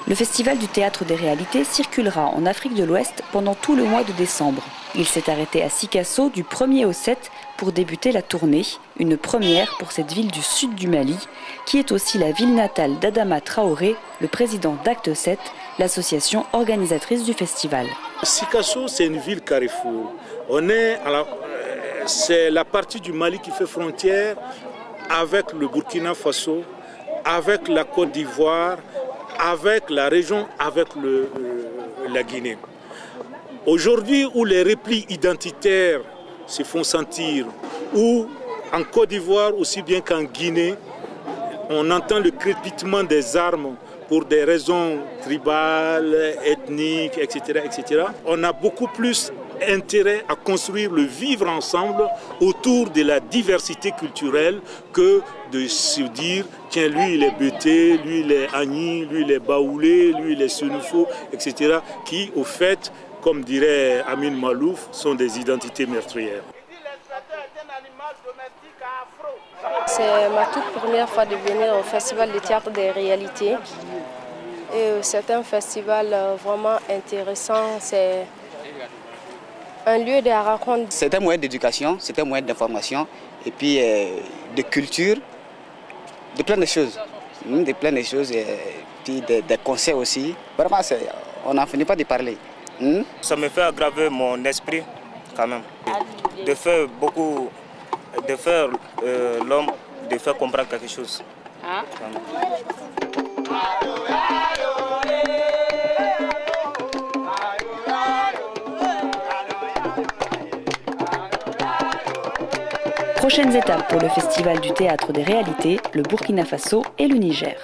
Le Festival du Théâtre des Réalités circulera en Afrique de l'Ouest pendant tout le mois de décembre. Il s'est arrêté à Sikasso du 1er au 7 pour débuter la tournée, une première pour cette ville du sud du Mali, qui est aussi la ville natale d'Adama Traoré, le président d'Acte 7, l'association organisatrice du festival. Sikasso, c'est une ville carrefour. C'est la partie du Mali qui fait frontière avec le Burkina Faso, avec la Côte d'Ivoire, avec la région, avec la Guinée. Aujourd'hui, où les replis identitaires se font sentir, où en Côte d'Ivoire, aussi bien qu'en Guinée, on entend le crépitement des armes pour des raisons tribales, ethniques, etc., etc. On a beaucoup plus intérêt à construire le vivre ensemble autour de la diversité culturelle que de se dire tiens, lui il est Bété, lui il est Agni, lui il est Baoulé, lui il est Senufo, etc. qui au fait, comme dirait Amin Malouf, sont des identités meurtrières. C'est ma toute première fois de venir au Festival du Théâtre des Réalités. C'est un festival vraiment intéressant. C'est un lieu de rencontre. C'est un moyen d'éducation, c'est un moyen d'information et puis de culture, de plein de choses. Et puis des concerts aussi. Vraiment, on n'en finit pas de parler. Ça me fait aggraver mon esprit quand même. De faire l'homme, de faire comprendre quelque chose. Prochaines étapes pour le Festival du Théâtre des Réalités, le Burkina Faso et le Niger.